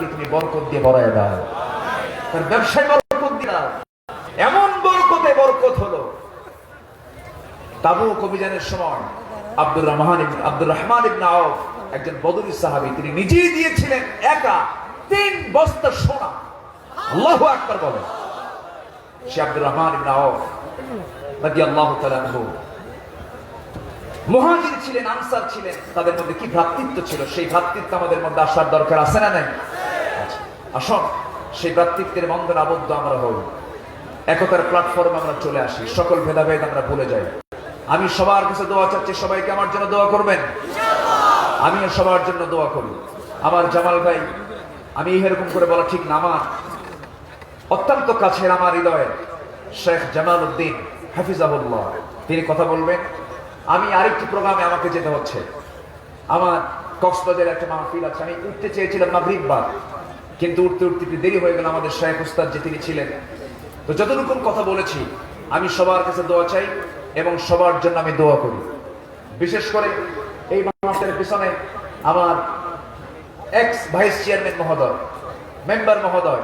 পরিবারকে তুমি বরকত দিয়ে ভরায় দাও, তার ব্যবসায় বরকত দিয়ে দাও। এমন বরকতে বরকত হলো, তাবুক অভিযানের সময় আব্দুর রহমান ইবনে আওফ একজন বদরি সাহাবী, তিনি নিজেই দিয়েছিলেন একা 3 বস্তা সোনা। আল্লাহু আকবার বলেন। সে আব্দুর রহমান ইবনে আওফ রাদিয়াল্লাহু তাআলা আনহু মুহাজির ছিলেন, আনসার ছিলেন, তাদের মধ্যে কি ভ্রাতৃত্ব ছিল, সেই ভ্রাতৃত্ব আমাদের মধ্যে আসার দরকার আছে না নাই? আসুন সেই ভ্রাতৃত্বের বন্ধনে আবদ্ধ আমরা হই, একতার প্ল্যাটফর্মে আমরা চলে আসি, সকল ভেদাভেদ আমরা ভুলে যাই। আমি সবার কাছে দোয়া চাচ্ছি, সবাইকে আমার জন্য দোয়া করবেন, আমিও সবার জন্য দোয়া করি। আমার জামাল ভাই, আমি এরকম করে বলা ঠিক না, আমার অত্যন্ত কাছের, আমার হৃদয়ের শেখ জামাল উদ্দিন হাফিজাহুল্লাহ, তিনি কথা বলবেন। আমি আরেকটি প্রোগ্রামে আমাকে যেতে হচ্ছে, আমার কক্সবাজারের একটা মাহফিল আছে, আমি উঠতে চেয়েছিলাম মাগরিব বাদ, কিন্তু উঠতে উঠতে দেরি হয়ে গেল। আমাদের শেখ উস্তাদ যে তিনি ছিলেন, তো যতটুকু কথা বলেছি আমি সবার কাছে দোয়া চাই এবং সবার জন্য আমি দোয়া করি। বিশেষ করে এই মাহফিলের পিছনে আমার এক্স ভাইস চেয়ারম্যান মহোদয়, মেম্বার মহোদয়,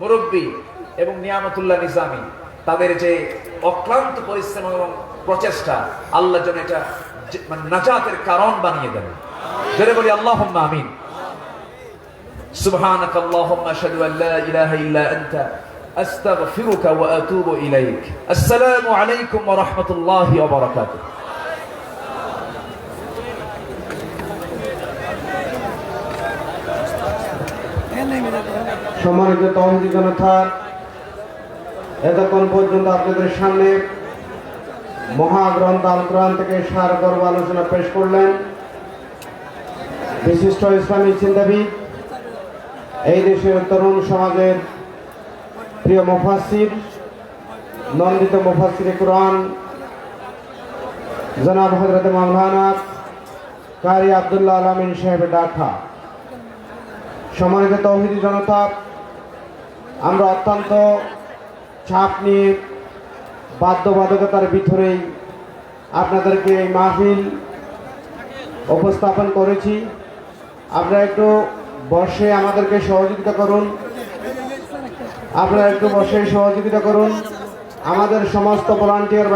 মুরব্বী এবং নিয়ামতুল্লাহ নিজামী, তাদের যে অক্লান্ত পরিশ্রম এবং প্রচেষ্টা, আল্লাহ যেন এটা নাজাতের কারণ বানিয়ে দেন। জোরে বলি আল্লাহুম্মা আমিন। সুবহানাকা আল্লাহুম্মা আশহাদু আল লা ইলাহা ইল্লা আনতা আস্তাগফিরুকা ওয়া আতুবু ইলাইক। আসসালামু আলাইকুম ওয়া রাহমাতুল্লাহি ওয়া বারাকাতুহু। সম্মানিত তৌহিদি জনতা, এতক্ষণ পর্যন্ত আপনাদের সামনে মহাগ্রন্থ আল কোরআন থেকে সারগর্ভ আলোচনা পেশ করলেন বিশিষ্ট ইসলামী চিন্তাবিদ, এই দেশের তরুণ সমাজের প্রিয় মুফাসসির, নন্দিত মুফাসসিরে কোরআন জনাব হযরত মাওলানা কারি আব্দুল্লাহ আল আমিন সাহেবের ঢাকা। সম্মানিত তৌহিদি জনতা, আমরা অত্যন্ত চাপ নিয়ে বাধ্যবাধকতার ভিতরেই আপনাদেরকে এই মাহফিল উপস্থাপন করেছি। আপনারা একটু বসে আমাদেরকে সহযোগিতা করুন, আপনারা একটু বসে সহযোগিতা করুন। আমাদের সমস্ত ভলান্টিয়ার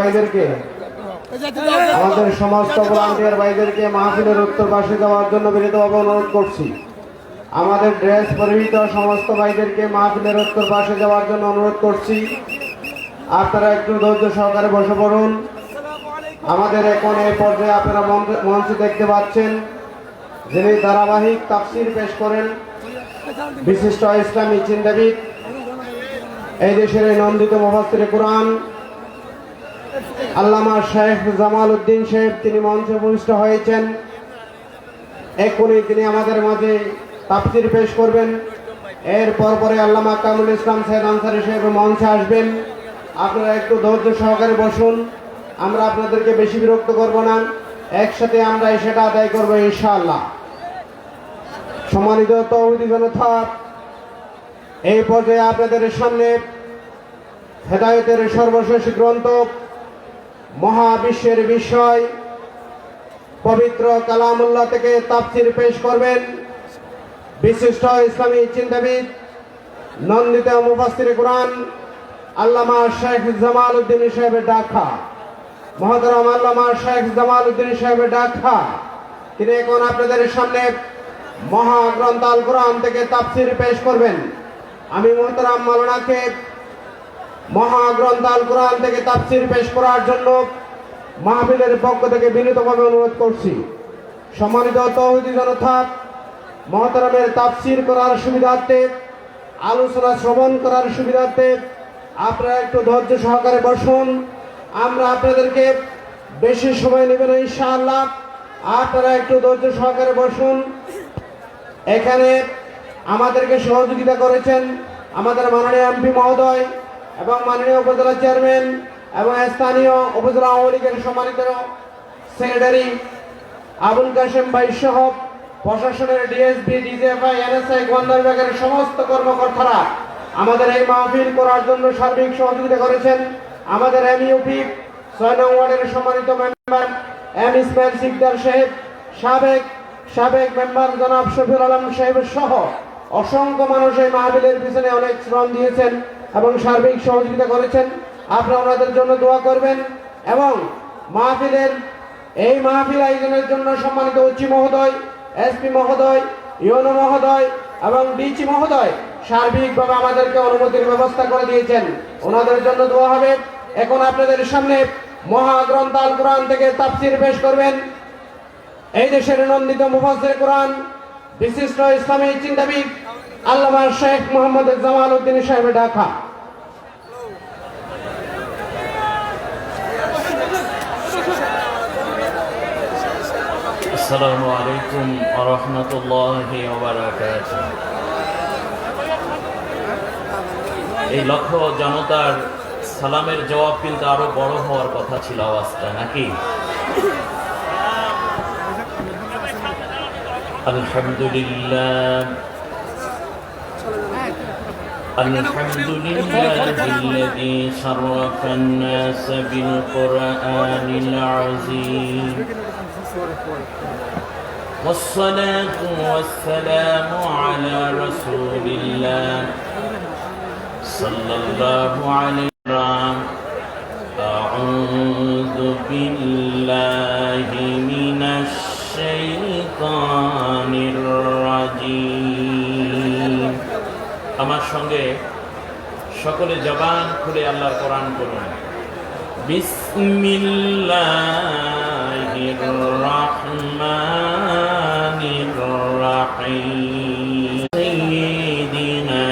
ভাইদেরকে মাহফিলের উত্তর পাশে যাওয়ার জন্য বিনীতভাবে অনুরোধ করছি। আমাদের ড্রেস পরিহিত সমস্ত ভাইদেরকে মাহফিলের উত্তর পাশে যাওয়ার জন্য অনুরোধ করছি। আপনারা একটু ধৈর্য সহকারে বসে পড়ুন। আমাদের এখন এই পর্যায়ে আপনারা মঞ্চে দেখতে পাচ্ছেন যিনি ধারাবাহিক তাফসীর পেশ করেন, বিশিষ্ট ইসলামী চিন্তাবিদ, এই দেশের এই নন্দিত মুফাসসিরে কোরআন আল্লামা শেখ জামাল উদ্দিন সাহেব, তিনি মঞ্চে উপবিষ্ট হয়েছেন। এখনই তিনি আমাদের মাঝে তাফসীর পেশ করবেন। এরপর পরে আল্লামা কামরুল ইসলাম সাহেব আনসারী সাহেব মঞ্চে আসবেন। আপনারা একটু ধৈর্য সহকারে বসুন, আমরা আপনাদেরকে বেশি বিরক্ত করব না, একসাথে আমরা সেটা আদায় করবো ইনশাআল্লাহ। সম্মানিত তৌহিদি জনতা, এই পর্যায়ে আপনাদের সামনে হেদায়েতের সর্বশেষ গ্রন্থ মহাবিশ্বের বিষয় পবিত্র কালামুল্লাহ থেকে তাফসীর পেশ করবেন বিশিষ্ট ইসলামী চিন্তাবিদ, নন্দিত মুফাসসিরে কোরআন আল্লামা শেখ জামাল উদ্দিন সাহেবের ঢাকা। মহতরম আল্লামা শেখ জামাল উদ্দিন সাহেবের ঢাকা, তিনি এখন আপনাদের সামনে মহাগ্রন্থ আল কোরআন থেকে তাফসীর পেশ করবেন। আমি মহতরম মাওলানাকে মহাগ্রন্থ আল কোরআন থেকে তাফসীর পেশ করার জন্য মাহফিলের পক্ষ থেকে বিনীতভাবে অনুরোধ করছি। সম্মানিত তৌহিদি জনতা, মহতরমের তাফসীর করার সুবিধার্থে, আলোচনা শ্রবণ করার সুবিধার্থে আপনারা একটু ধৈর্য সহকারে বসুন। আমরা আপনাদেরকে বেশি সময় নেব না ইনশাআল্লাহ, আপনারা একটু ধৈর্য সহকারে বসুন। এখানে আমাদেরকে সহযোগিতা করেছেন আমাদের মাননীয় এমপি মহোদয় এবং মাননীয় উপজেলা চেয়ারম্যান এবং স্থানীয় উপজেলা আওয়ামী লীগের সম্মানিত সেক্রেটারি আবুল কাশেম ভাই সহ প্রশাসনের ডিএসপি, ডিজিএফআই, এনএসআই, গোয়েন্দা বিভাগের সমস্ত কর্মকর্তারা আমাদের এই মাহফিল করার জন্য সার্বিক সহযোগিতা করেছেন। আমাদের এমইউপি ৬ নং ওয়ার্ডের সম্মানিত মেম্বার এম ইসমাইল সিকদার সাহেব, সাবেক মেম্বার জনাব শফিউল আলম সাহেব সহ অসংখ্য মানুষ এই মাহফিলের পিছনে অনেক শ্রম দিয়েছেন এবং সার্বিক সহযোগিতা করেছেন। আপনারা ওনাদের জন্য দোয়া করবেন এবং এই মাহফিল আয়োজনের জন্য সম্মানিত উচ্চ মহোদয়, এসপি মহোদয়, ইউনো মহোদয় এবং ডিসি মহোদয় সার্বিকভাবে আমাদেরকে অনুমতির ব্যবস্থা করে দিয়েছেন। ওনাদের জন্য দোয়া হবে। এখন আপনাদের সামনে মহাগ্রন্থ আল কোরআন থেকে তাফসীর পেশ করবেন এই দেশের নন্দিত মুফাসসির কোরআন, বিশিষ্ট ইসলামী চিন্তাবিদ আল্লামা শেখ মোহাম্মদ জামাল উদ্দিন সাহেবের ঢাকা। আসসালামু আলাইকুম ওয়া রাহমাতুল্লাহি ওয়া বারাকাতুহু। এই লক্ষ জনতার সালামের জবাব কিন্তু আরো বড় হওয়ার কথা ছিল আওয়াজটা, নাকি? আলহামদুলিল্লাহ الذي شرف الناس بالقرآن العظيم والصلاة والسلام على رسول الله صلى الله عليه وسلم. أعوذ بالله من الشيطان الرجيم. আমার সঙ্গে সকলে জবান খুলে আল্লাহর কোরআন পড়ুন। বিসমিল্লাহির রাহমানির রাহিম। সাইয়্যিদিনা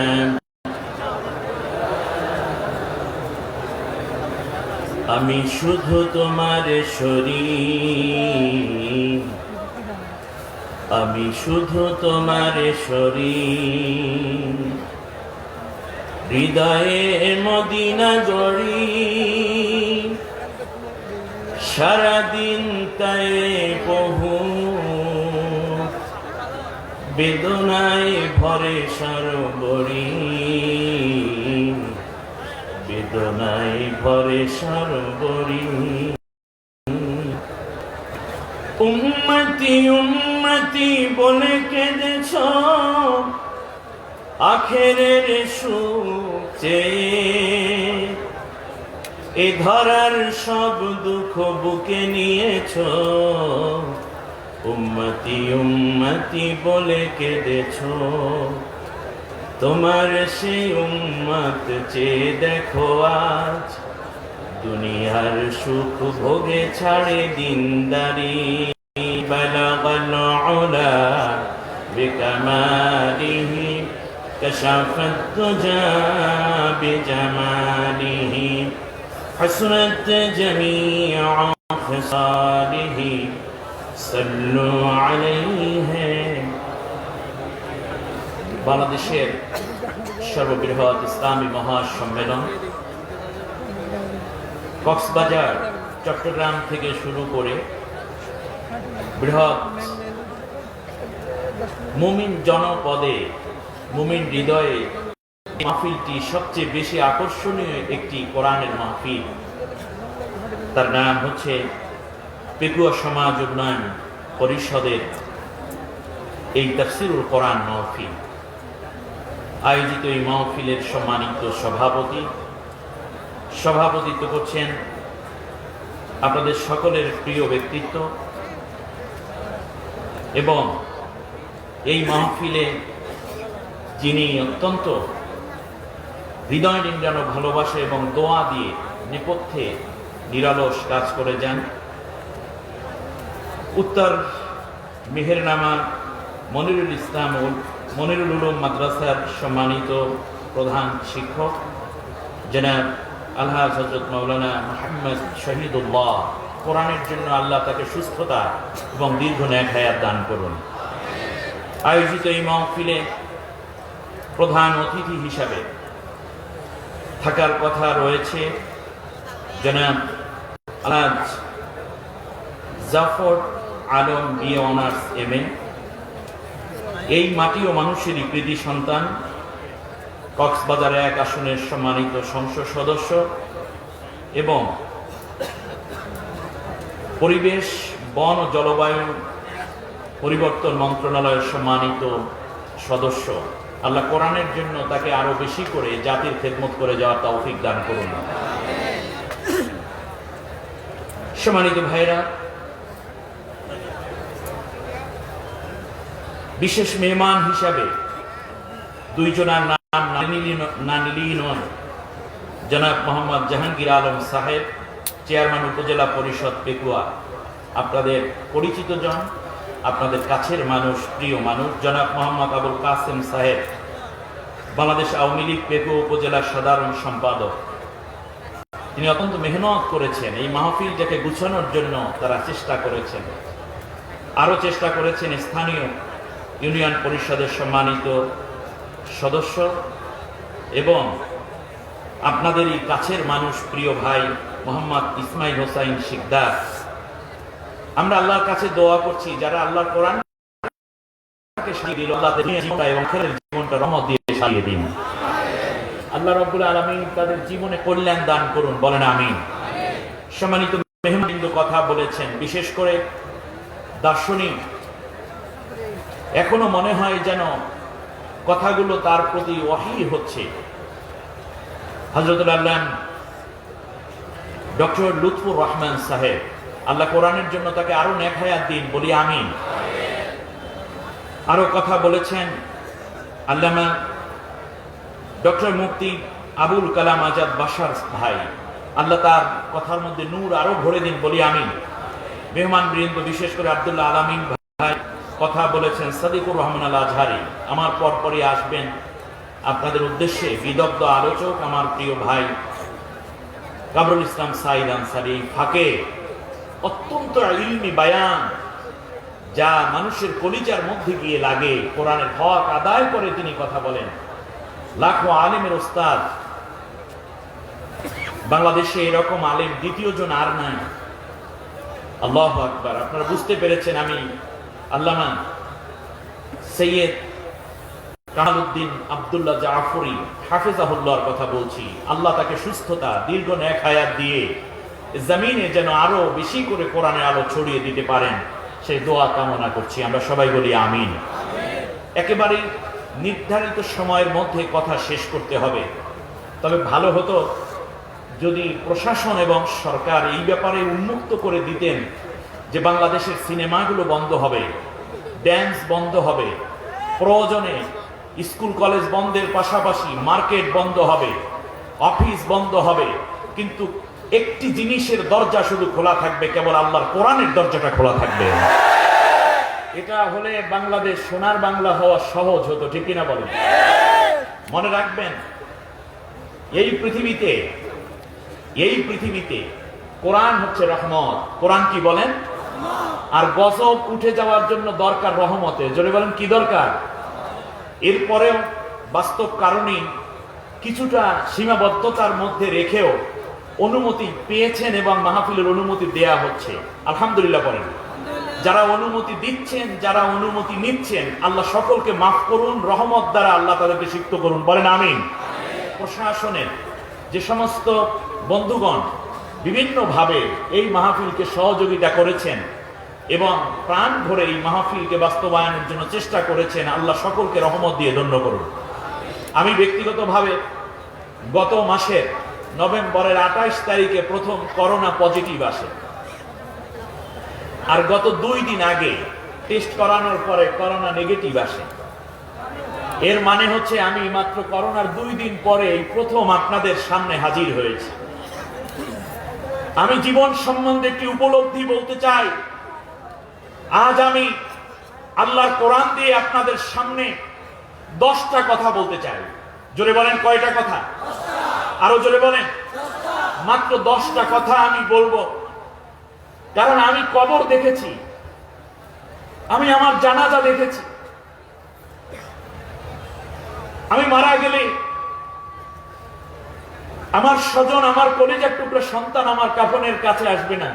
আমি শুধু তোমার শরীর, আমি শুধু তোমার শরীর, হৃদয়ে মদিনা গড়ি, সারাদিন তাই বহু বেদনায় ভরে সরবরি, বেদনায় ভরে সরবরি। উম্মতি উম্মতি বলে কেঁদেছ আখেরের সুখ চেয়ে, এ ধরার সব দুঃখ বুকে নিয়েছ। উম্মতি উম্মতি বলে কেঁদেছ, তোমার সেই উম্মত চেয়ে দেখো আজ দুনিয়ার সুখ ভোগে ছাড়ে দিনদারি। বালাগাল উলা বিকামালিহি কাশাফাত দুজা বিজামালিহি হাসনাত জামিউ খিসালিহি সাল্লু আলাইহি। বাংলাদেশের সর্ববৃহৎ ইসলামী মহাসম্মেলন কক্সবাজার, চট্টগ্রাম থেকে শুরু করে বৃহৎ মুমিন জনপদে, মুমিন হৃদয়ে মাহফিলটি সবচেয়ে বেশি আকর্ষণীয় একটি কোরআনের মাহফিল। তার নাম হচ্ছে পেকুয়া সমাজ উন্নয়ন পরিষদের এই তাফসীরুল কোরআন মাহফিল। আয়োজিত এই মাহফিলের সম্মানিত সভাপতিত্ব করছেন আপনাদের সকলের প্রিয় ব্যক্তিত্ব এবং এই মাহফিলে যিনি অত্যন্ত হৃদয় নিংড়ানো ভালোবাসা এবং দোয়া দিয়ে নেপথ্যে নিরলস কাজ করে যান, উত্তর মেহেরনামা মনিরুল উলুম মাদ্রাসার সম্মানিত প্রধান শিক্ষক জনাব আলহাজ হযরত মাওলানা মুহাম্মদ শহীদুল্লাহ, কোরআনের জন্য আল্লাহ তাকে সুস্থতা এবং দীর্ঘ নেক হায়াত দান করুন। আয়োজিত এই মাহফিলে প্রধান অতিথি হিসাবে থাকার কথা রয়েছে জনাব Alhaj Zafar Alam BA honours MA, এই মাটি ও মানুষেরই কৃতি সন্তান, কক্সবাজার 1 আসনের সম্মানিত সংসদ সদস্য এবং পরিবেশ, বন ও জলবায়ু পরিবর্তন মন্ত্রণালয়ের সম্মানিত সদস্য আল্লাহ কোরআনের জন্য তাকে আরো বেশি করে জাতির খেদমত করে যাওয়ার তৌফিক দান করুন। সম্মানিত ভাইরা, বিশেষ মেহমান হিসাবে দুইজনের নাম না নিলেই নয়। জনাব মোহাম্মদ জাহাঙ্গীর আলম সাহেব, চেয়ারম্যান উপজেলা পরিষদ পেকুয়া, আপনাদের পরিচিত জন, আপনাদের কাছের মানুষ, প্রিয় মানুষ। জনাব মোহাম্মদ আবুল কাসেম সাহেব, বাংলাদেশ আওয়ামী লীগ পেকুয়া উপজেলার সাধারণ সম্পাদক। তিনি অত্যন্ত মেহনত করেছেন এই মাহফিলটাকে গুছানোর জন্য, তারা চেষ্টা করেছেন। আরো চেষ্টা করেছেন স্থানীয় ইউনিয়ন পরিষদের সম্মানিত সদস্য এবং আপনাদেরই কাছের মানুষ, প্রিয় ভাই মোহাম্মদ ইসমাইল হোসাইন শিকদার। আমরা আল্লাহর কাছে দোয়া করছি, যারা আল্লাহর কোরআনকে সাজিয়ে দিল, আল্লাহ দুনিয়া জীবনটা এবং আখিরাতের জীবনটা রহমত দিয়ে সাজিয়ে দিন। আল্লাহ রাব্বুল আলামিন তাদের জীবনে কল্যাণ দান করুন, বলেন আমিন। সম্মানিত মেহমান কথা বলেছেন, বিশেষ করে দার্শনিক। এখনো মনে হয় যেন কথাগুলো তার প্রতি ওহী হচ্ছে। হযরতুল আল্লাহ ডক্টর লুৎফুর রহমান সাহেব, আল্লাহ কোরআনের জন্য তাকে আরো নেক হায়াত দিন, বলি আমিন। আরো কথা বলেছেন আল্লামা ডক্টর মুফতি আবুল কালাম আজাদ বাশার ভাই, আল্লাহ তার কথার মধ্যে নূর আরো ভরে দিন, বলি আমিন। মেহমান বৃন্দ, বিশেষ করে আব্দুল্লাহ আলামিন ভাই কথা বলেছেন, সাদিকুর রহমান আল আজহারি আমার পরপরই আসবেন। আপনাদের উদ্দেশ্যে বিদগ্ধ আলোচক আমার প্রিয় ভাই কামরুল ইসলাম সাইদ আনসারী, ফাঁকে অত্যন্ত ইলমি বায়ান, যা মানুষের কলিজার মধ্যে গিয়ে লাগে, কোরআনের হক আদায় করে তিনি কথা বলেন। লাখো আলেমের ওস্তাদ, বাংলাদেশে এরকম আলেম দ্বিতীয় জন আর নাই। আল্লাহু আকবার। আপনারা বুঝতে পেরেছেন আমি আল্লামা সৈয়দ কামালউদ্দিন আব্দুল্লাহ জাফরি হাফেজাহুল্লাহর কথা বলছি। আল্লাহ তাকে সুস্থতা, দীর্ঘ নেক হায়াত দিয়ে জমিনে যেন আরো বেশি করে কোরআনের আলো ছড়িয়ে দিতে পারেন, সেই দোয়া কামনা করছি। আমরা সবাই বলি আমিন। একেবারেই নির্ধারিত সময়ের মধ্যে কথা শেষ করতে হবে, তবে ভালো হতো যদি প্রশাসন এবং সরকার এই ব্যাপারে উন্মুক্ত করে দিতেন যে বাংলাদেশের সিনেমাগুলো বন্ধ হবে, ড্যান্স বন্ধ হবে, প্রয়োজনে স্কুল কলেজ বন্ধের পাশাপাশি মার্কেট বন্ধ হবে, অফিস বন্ধ হবে, কিন্তু একটি জিনিসের দরজা শুধু খোলা থাকবে, কেবল আল্লাহর কোরআনের দরজাটা খোলা থাকবে। এটা হলে বাংলাদেশ সোনার বাংলা হওয়া সহজ হতো, ঠিক কিনা বলেন? মনে রাখবেন, এই পৃথিবীতে কোরআন হচ্ছে রহমত। কোরআন কি বলেন? আর গজব উঠে যাওয়ার জন্য দরকার রহমতে। জোরে বলেন, কি দরকার? এরপরেও বাস্তব কারণে কিছুটা সীমাবদ্ধতার মধ্যে রেখেও অনুমতি পেয়েছেন এবং মাহফিলের অনুমতি দেয়া হচ্ছে, আলহামদুলিল্লাহ বলেন। যারা অনুমতি দিচ্ছেন, যারা অনুমতি নিচ্ছেন, আল্লাহ সকলকে মাফ করুন, রহমত দ্বারা আল্লাহ তাদেরকে সিক্ত করুন, বলেন আমিন। প্রশাসনের যে সমস্ত বন্ধুগণ বিভিন্নভাবে এই মাহফিলকে সহযোগিতা করেছেন এবং প্রাণ ভরে এই মাহফিলকে বাস্তবায়নের জন্য চেষ্টা করেছেন, আল্লাহ সকলকে রহমত দিয়ে ধন্য করুন। আমি ব্যক্তিগতভাবে গত মাসের নভেম্বরের 28 তারিখে প্রথম করোনা পজিটিভ আসে, আর গত 2 দিন আগে টেস্ট করানোর পরে করোনা নেগেটিভ আসে। এর মানে হচ্ছে আমি মাত্র করোনার 2 দিন পরে এই প্রথম আপনাদের সামনে হাজির হয়েছি। আমি জীবন সম্বন্ধে একটি উপলব্ধি বলতে চাই। আজ আমি আল্লাহর কোরআন দিয়ে আপনাদের সামনে 10টা কথা বলতে চাই। জোরে বলেন, কয়টা কথা? আরো জোরে বলেন। মাত্র 10টা কথা আমি বলবো, কারণ আমি কবর দেখেছি, আমি আমার জানাজা দেখেছি। আমি মারা গেলে আমার স্বজন, আমার কলিজার টুকরা সন্তান আমার কাফনের কাছে আসবে না,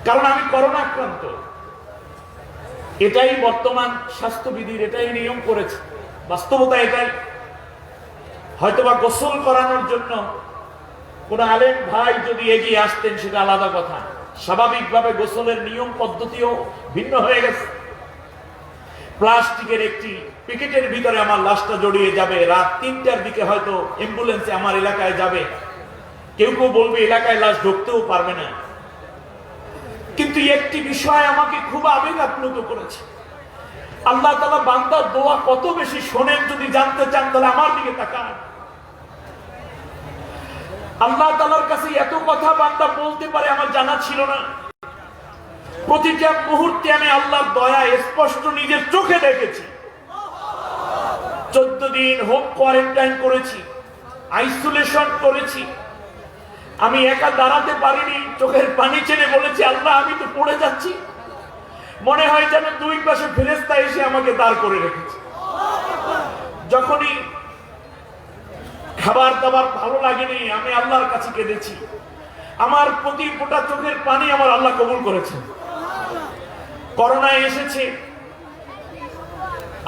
কারণ আমি করোনা আক্রান্ত। এটাই বর্তমান স্বাস্থ্যবিধির, এটাই নিয়ম করেছে, বাস্তবতা এটাই। হয়তোবা গোসল করানোর জন্য কোন আলেম ভাই যদি এগিয়ে আসতেন সেটা আলাদা কথা, স্বাভাবিকভাবে গোসলের নিয়ম পদ্ধতিও ভিন্ন হয়ে গেছে। প্লাস্টিকের একটি প্যাকেটের ভিতরে আমার লাশটা জড়িয়ে যাবে, রাত 3টার দিকে হয়তো অ্যাম্বুলেন্সে আমার এলাকায় যাবে, কেউ কেউ বলবে এলাকায় লাশ ঢুকতেও পারবে না। কিন্তু একটি বিষয় আমাকে খুব আবেগ আপ্লুত করেছে। আল্লাহ তাআলা বান্দার দোয়া কত বেশি শোনেন, যদি জানতে চান তাহলে আমার দিকে তাকান। আল্লাহ তাআলার কাছে এত কথা বান্দা বলতে পারে আমার জানা ছিল না। প্রতিটা মুহূর্তে আমি আল্লাহর দয়া স্পষ্ট নিজের চোখে দেখেছি। 14 দিন হোম কোয়ারেন্টাইন করেছি, আইসোলেশন করেছি। আমি একা দাঁড়াতে পারিনি, চোখের পানি ছেড়ে বলেছি আল্লাহ আমি তো পড়ে যাচ্ছি। মনে হয় যেন 2 পাশে ফেরেশতা এসে আমাকে দাঁড় করে রেখেছে। যখনই খাবার দাবার ভালো লাগেনি, আমি আল্লাহর কাছে কেঁদেছি। আমার প্রতি ফোঁটা চোখের পানি আমার আল্লাহ কবুল করেছেন। করোনা এসেছে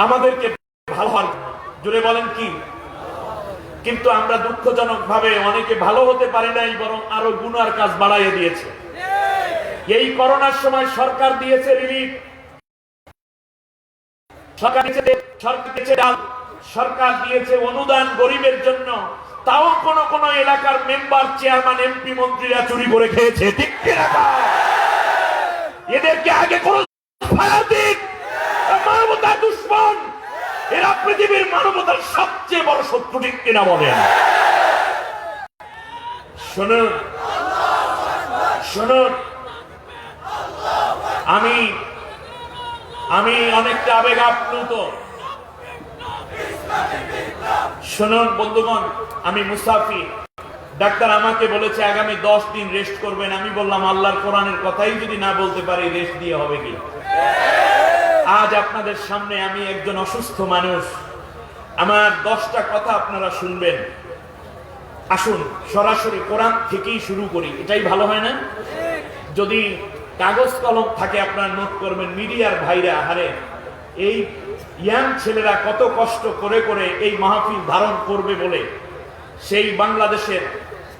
আমাদেরকে ভালো হওয়ার জন্য, জুড়ে বলেন কি? কিন্তু আমরা দুঃখজনক ভাবে অনেকে ভালো হতে পারি নাই, বরং আরো গুনার কাজ বাড়াইয়ে দিয়েছে। এই করোনার সময় সরকার দিয়েছে রিলিফ, সরকার দিয়েছে অনুদান গরিবের জন্য। তাও কোন কোন এলাকার মেম্বার, চেয়ারম্যান, এমপি, মন্ত্রীরা চুরি করে খেয়েছে। ঠিক কিনা? এদেরকে আগে কোন মানবতার দুশ্মন, এরা পৃথিবীর মানবতার সবচেয়ে বড় শত্রু। ঠিক কিনা বলেন? শুনুন শুনুন, আমি অনেকটা আবেগ আপ্লুত। শুনুন বন্ধুগণ, আমি মুসাফির। ডাক্তার আমাকে বলেছে আগামী 10 দিন রেস্ট করবেন। আমি বললাম আল্লাহর কোরআনের কথাই যদি না বলতে পারি রেস্ট দিয়ে হবে কি? আজ আপনাদের সামনে আমি একজন অসুস্থ মানুষ, আমার 10টা কথা আপনারা শুনবেন। আসুন সরাসরি কোরআন থেকেই শুরু করি, এটাই ভালো হয় না? যদি কাগজ কলম থাকে আপনারা নোট করবেন। মিডিয়ার ভাইরা, হারে এই ইয়াং ছেলেরা কত কষ্ট করে করে এই মাহফিল ধারণ করবে বলে সেই বাংলাদেশের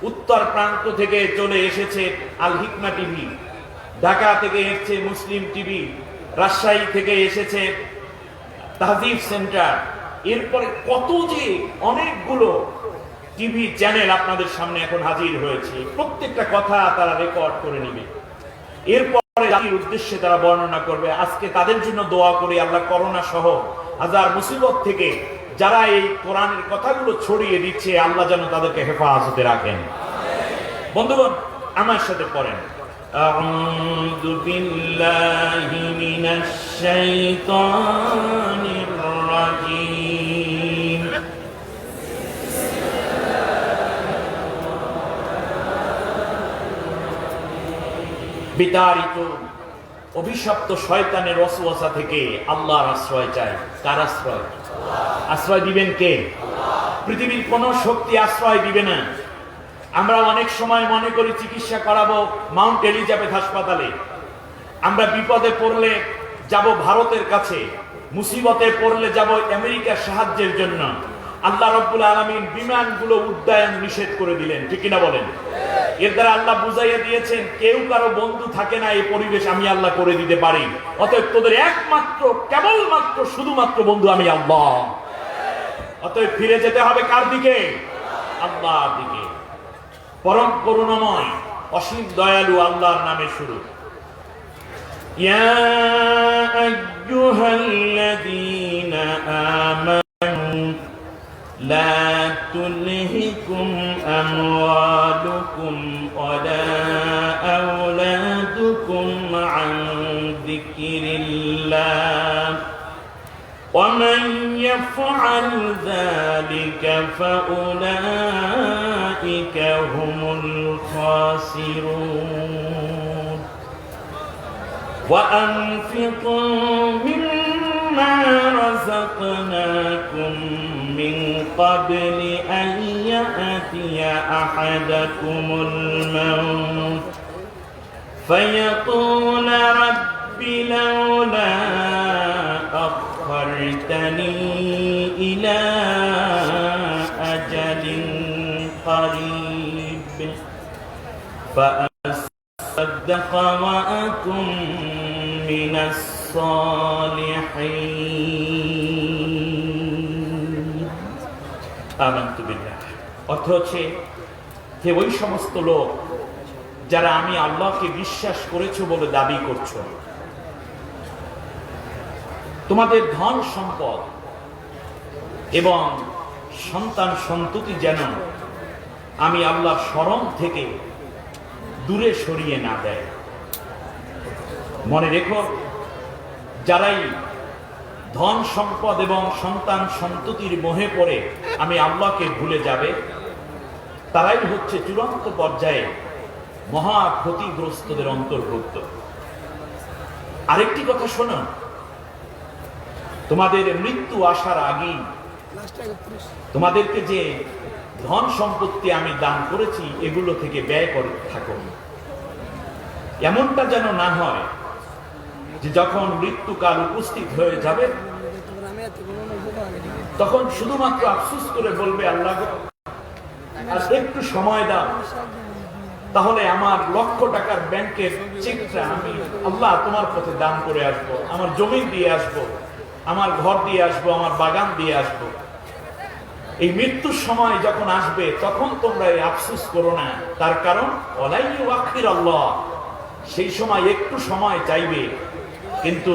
উত্তর প্রান্ত থেকে চলে এসেছে আল হিকমা টিভি, ঢাকা থেকে এসেছে মুসলিম টিভি, রাজশাহী থেকে এসেছে তাহজিব সেন্টার, এরপরে কত যে অনেকগুলো টিভি চ্যানেল আপনাদের সামনে এখন হাজির হয়েছে। প্রত্যেকটা কথা তারা রেকর্ড করে নেবে, এরপরে জাতির উদ্দেশ্যে তারা বর্ণনা করবে। আজকে তাদের জন্য দোয়া করি আল্লাহ করোনা সহ হাজার মুসিবত থেকে যারা এই কোরআনের কথাগুলো ছড়িয়ে দিচ্ছে, আল্লাহ যেন তাদেরকে হেফাজতে রাখেন। বন্ধুগণ আমার সাথে পড়েন, আউযু বিল্লাহি মিনাশ শাইতানির রাজীম। বিতাড়িত অভিশপ্ত শয়তানের ওয়াসওয়াসা থেকে আল্লাহর আশ্রয় চাই। কার আশ্রয়? আশ্রয় দিবেন কে? পৃথিবীর কোন শক্তি আশ্রয় দিবে না। আমরা অনেক সময় মনে করি চিকিৎসা করাবো মাউন্ট এলিজাবেথ হাসপাতালে, আমরা বিপদে পড়লে যাব ভারতের কাছে, মুসিবতে পড়লে যাব আমেরিকার সাহায্যের জন্য। আল্লাহ রাব্বুল আলামিন বিমানগুলো উড্ডয়ন নিষেধ করে দিলেন। ঠিক কিনা বলেন? এর দ্বারা আল্লাহ বুঝাইয়া দিয়েছেন কেউ কারো বন্ধু থাকে না, এই পরিবেশ আমি আল্লাহ করে দিতে পারি। অতএব তোদের একমাত্র কেবলমাত্র শুধুমাত্র বন্ধু আমি আল্লাহ। অতএব ফিরে যেতে হবে কার দিকে? আল্লাহর দিকে। পরম করুণাময় অসীম দয়ালু আল্লাহর নামে শুরু। ইয়া আইয়ুহাল্লাযীনা আমানু লা তুলহিকুম আমওয়ালুকুম ওয়ালা আওলাদুকুম আন যিকরিল্লাহ ومن يفعل ذلك فأولئك هم الخاسرون وأنفقوا مما رزقناكم من قبل أن يأتي أحدكم الموت فيقول رب لولا أخرتني إلى أجل قريب فأصدق وأكن من الصالحين আমানতু বিল্লাহ অর্থ হচ্ছে যে ওই সমস্ত লোক যারা আমি আল্লাহকে বিশ্বাস করেছো বলে দাবি করছো, তোমাদের ধন সম্পদ এবং সন্তান সন্ততি যেন আমি আল্লাহর স্মরণ থেকে দূরে সরিয়ে না দেয়। মনে রেখো, যারাই ধন সম্পদ এবং সন্তান সন্ততির মোহে পড়ে আমি আল্লাহকে ভুলে যাবে, তারাই হচ্ছে চূড়ান্ত পর্যায়ে মহা ক্ষতিগ্রস্তদের অন্তর্ভুক্ত। আরেকটি কথা শোনো, তোমাদের মৃত্যু আসার আগেই তোমাদেরকে যে ধন সম্পত্তি আমি দান করেছি এগুলো থেকে ব্যয় করে থাকো। এমনটা যেন না হয় যে যখন মৃত্যুকাল উপস্থিত হয়ে যাবে তখন শুধুমাত্র আফসোস করে বলবে, আল্লাহ আর একটু সময় দাও, তাহলে আমার লক্ষ টাকার ব্যাংকের চেকটা আমি আল্লাহ তোমার পথে দান করে আসবো, আমার জমি দিয়ে আসবো, আমার ঘর দিয়ে আসবো, আমার বাগান দিয়ে আসবো। এই মৃত্যুর সময় যখন আসবে তখন তোমরা এই আফসোস করো না, তার কারণ আল্লাহ সেই সময় একটু সময় চাইবে, কিন্তু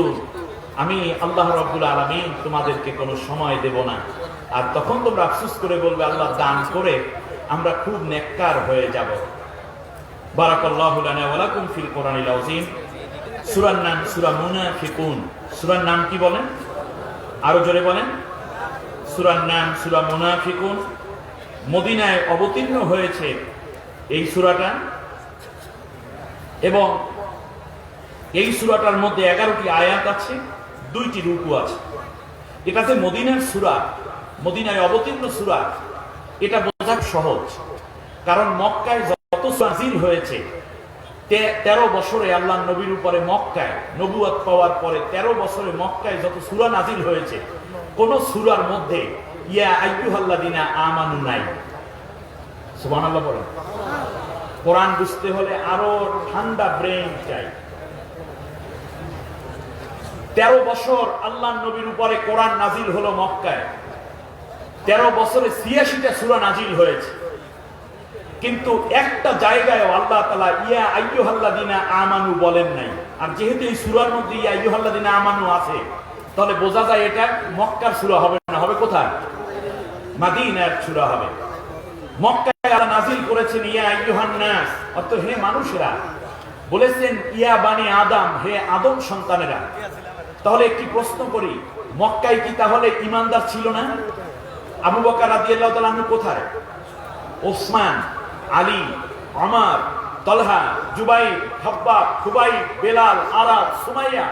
আমি আল্লাহ রাব্বুল আলামিন তোমাদেরকে কোনো সময় দেব না। আর তখন তোমরা আফসোস করে বলবে, আল্লাহ দান করে আমরা খুব নেককার হয়ে যাব। বারাকাল্লাহু লানা ওয়া লাকুম ফিল কোরআনিল আযীম। সূরার নাম সূরা মুনাফিকুন। সূরার নাম কি বলেন? আরো জোরে বলেন। সূরার নাম সূরা মুনাফিকুন। মদিনায় অবতীর্ণ হয়েছে এই সূরাটা, এবং এই সূরাটার মধ্যে 11টি আয়াত আছে, 2টি রুকু আছে। এটাতে মদিনার সূরা, মদিনায় অবতীর্ণ সূরা, এটা বোঝা সহজ, কারণ মক্কায় যত নাযিল হয়েছে 13 বছরে আল্লাহ নবীর উপরে মক্কায় নবুয়ত পাওয়ার পরে 13 বছরে মক্কায় যত সূরা নাযিল হয়েছে কোন সূরার মধ্যে ইয়া আইয়ুহাল্লাযিনা আমানু নাই। সুবহানাল্লাহ বলেন। কোরআন বুঝতে হলে আরো ঠান্ডা ব্রেন চাই। 13 বছর আল্লাহ নবীর উপরে কোরআন নাযিল হলো মক্কায়, 13 বছরে 86টা সূরা নাযিল হয়েছে, কিন্তু একটা জায়গায় আল্লাহ তাআলা ইয়া আইয়ুহাল্লাযিনা আমানু বলেন নাই। আর যেহেতু এই সূরার মধ্যে ইয়া আইয়ুহাল্লাযিনা আমানু আছে, তাহলে বোঝা যায় এটা মক্কার সূরা হবে না, হবে কোথায়? মদিনার সূরা হবে। মক্কায় আল্লাহ নাযিল করেছেন ইয়া আইয়ুহান নাস, অর্থাৎ হে মানুষেরা, বলেছেন ইয়া বানি আদম, হে আদম সন্তানেরা। তাহলে একটি প্রশ্ন করি, মক্কায় কি তাহলে ঈমানদার ছিল না? আবু বকর রাদিয়াল্লাহু তাআলা আনহু কোথায়? ওসমান, আলী, ওমর, তালহা, জুবাইর, হাব্বাব, খুবাইব, বেলাল, আরাদ, সুমাইয়া,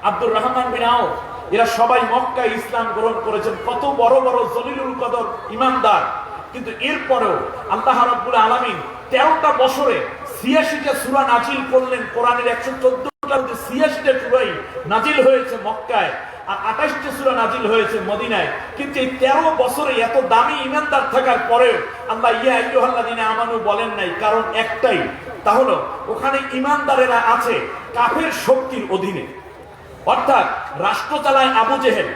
আব্দুর রহমান বিন আউফ, এরা সবাই মক্কায় ইসলাম গ্রহণ করেছেন। কত বড় বড় জলিলুল কদর ঈমানদার, কিন্তু এরপরেও আল্লাহ রাব্বুল আলামিন 13টা বছরে 86টা সূরা নাযিল করলেন। কোরআনের 114টার মধ্যে 86টা সূরাই নাযিল হয়েছে মক্কায়, আর 28টা সূরা নাযিল হয়েছে মদিনায়। কিন্তু এই 13 বছরে এত দামি ঈমানদার থাকার পরেও আল্লাহ ইয়া আইয়ুহাল্লাযিনা আমানু বলেন নাই, কারণ একটাই, তা হলো ওখানে ঈমানদারেরা আছে কাফের শক্তির অধীনে। অর্থাৎ রাষ্ট্র চালায় আবু জেহেল,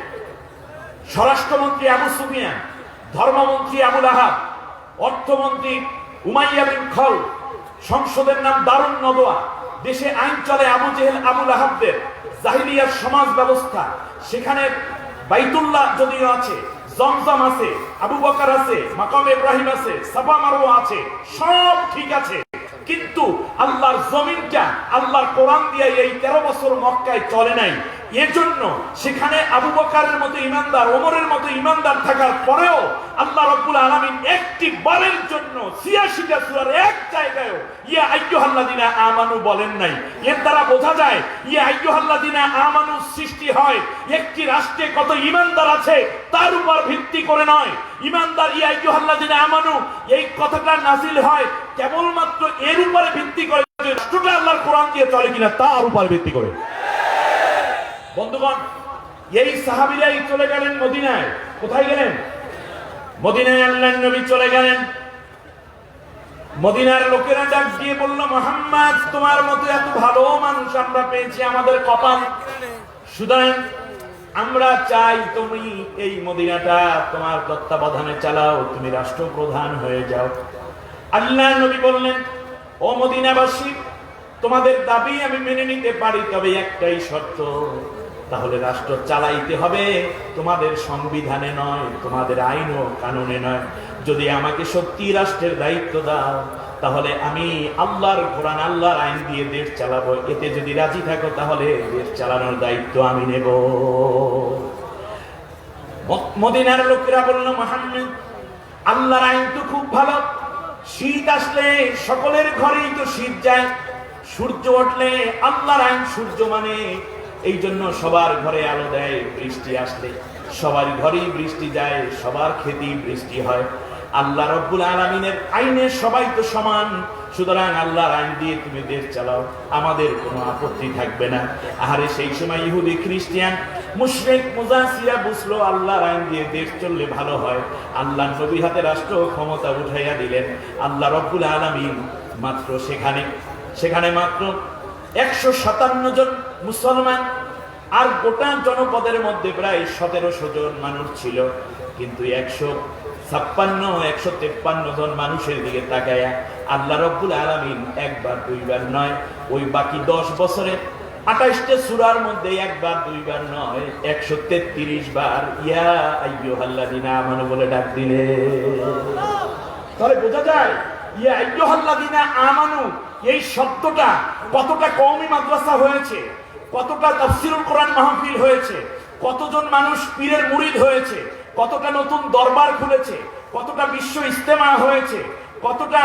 স্বরাষ্ট্রমন্ত্রী আবু সুফিয়ান, ধর্মমন্ত্রী আবুল আহাব, অর্থমন্ত্রী উমাইয়া বিন খলফ, সংসদের নাম দারুন নদওয়া, দেশে আইন চলে আবু জেহেল আবুল আহাবদের, জাহিলিয়ার সমাজ ব্যবস্থা, সেখানে বাইতুল্লাহ যদিও আছে, জমজম আছে, আবু বকর আছে, মাকাম ইব্রাহিম আছে, সাফা মারওয়া আছে, সব ঠিক আছে, কিন্তু আল্লাহর জমিনটা আল্লাহর কোরআন দিয়ে এই 13 বছর মক্কায় চলে নাই। এজন্য সেখানে আবু বকরের মতো ঈমানদার, ওমরের মতো ঈমানদার থাকার পরেও আল্লাহ রাব্বুল আলামিন একটি বারের জন্য 86টা সূরার এক জায়গায়ও ইয়া আইয়ুহাল্লাযিনা আমানু বলেন নাই। এর দ্বারা বোঝা যায় ইয়া আইয়ুহাল্লাযিনা আমানু সৃষ্টি হয় একটি রাষ্ট্রে কত ঈমানদার আছে তার উপর ভিত্তি করে নয়। ঈমানদার ইয়া আইয়ুহাল্লাযিনা আমানু এই কথাটা নাযিল হয় কেবলমাত্র এর উপরে ভিত্তি করে যে রাষ্ট্রটা আল্লাহর কোরআন দিয়ে চলে কিনা তার উপর ভিত্তি করে। বন্ধুগণ, এই সাহাবীরাই চলে গেলেন মদিনায়। কোথায় গেলেন? মদিনায় আল্লাহর নবী চলে গেলেন। মদিনার লোকেরা ডাক দিয়ে বলল, মুহাম্মদ, তোমার মতো এত ভালো মানুষ আমরা পেয়েছি, আমাদের কপাল। সুতরাং আমরা চাই তুমি এই মদিনাটা তোমার তত্ত্বাবধানে চালাও, তুমি রাষ্ট্রপ্রধান হয়ে যাও। আল্লাহ নবী বললেন, ও মদিনাবাসী, তোমাদের দাবি আমি মেনে নিতে পারি, তবে একটাই শর্ত, তাহলে রাষ্ট্র চালাইতে হবে তোমাদের সংবিধানে নয়, তোমাদের আইন ও কানুনে নয়। যদি আমাকে সত্যি রাষ্ট্রের দায়িত্ব দাও, তাহলে আমি আল্লাহর কোরআন, আল্লাহর আইন দিয়ে দেশ চালাবো। এতে যদি রাজি থাকো, তাহলে দেশ চালানোর দায়িত্ব আমি নেব। মদিনার লোকেরা বলল, মুহাম্মদ, আল্লাহর আইন তো খুব ভালো। শীত আসলে সকলের ঘরেই তো শীত যায়, সূর্য উঠলে আল্লাহর আইন সূর্য মানে, এই জন্য সবার ঘরে আলো দেয়। বৃষ্টি আসলে সবার ঘরেই বৃষ্টি যায়, সবার খেতেই বৃষ্টি হয়। আল্লাহ রব্বুল আলামিনের আইনে সবাই তো সমান, সুতরাং আল্লাহর আইন দিয়ে তুমি দেশ চালাও, আমাদের কোনো আপত্তি থাকবে না। আরে সেই সময় ইহুদি, খ্রিস্টান, মুশরিক, মুজাসিরা বুঝলো আল্লাহর আইন দিয়ে দেশ চললে ভালো হয়। আল্লাহ নবী হাতে রাষ্ট্র ক্ষমতা উঠাইয়া দিলেন। আল্লাহ রব্বুল আলামিন মাত্র সেখানে মাত্র 157 জন মুসলমান, আর গোটা জনপদের মধ্যে প্রায় 1700 জন মানুষ ছিল। কিন্তু 153 জন মানুষের দিকে তাকায়া আল্লাহ রব্বুল আলামিন একবার দুইবার নয়, ওই বাকি 10 বছরে 28টা সূরার মধ্যে একবার দুইবার নয়, 133 বার ইয়া আইয়ুহাল্লাযিনা আমানু বলে ডাক দিলে। তাহলে বোঝা যায় ইয়া আইয়ুহাল্লাযিনা আমানু এই শব্দটা কতটা কওমি মাদ্রাসা হয়েছে, কতটা তাফসীরুল কোরআন মাহফিল হয়েছে, কতজন মানুষ পীরের মুরিদ হয়েছে, কতটা নতুন দরবার খুলেছে, কতটা বিশ্ব ইজতেমা হয়েছে, কতটা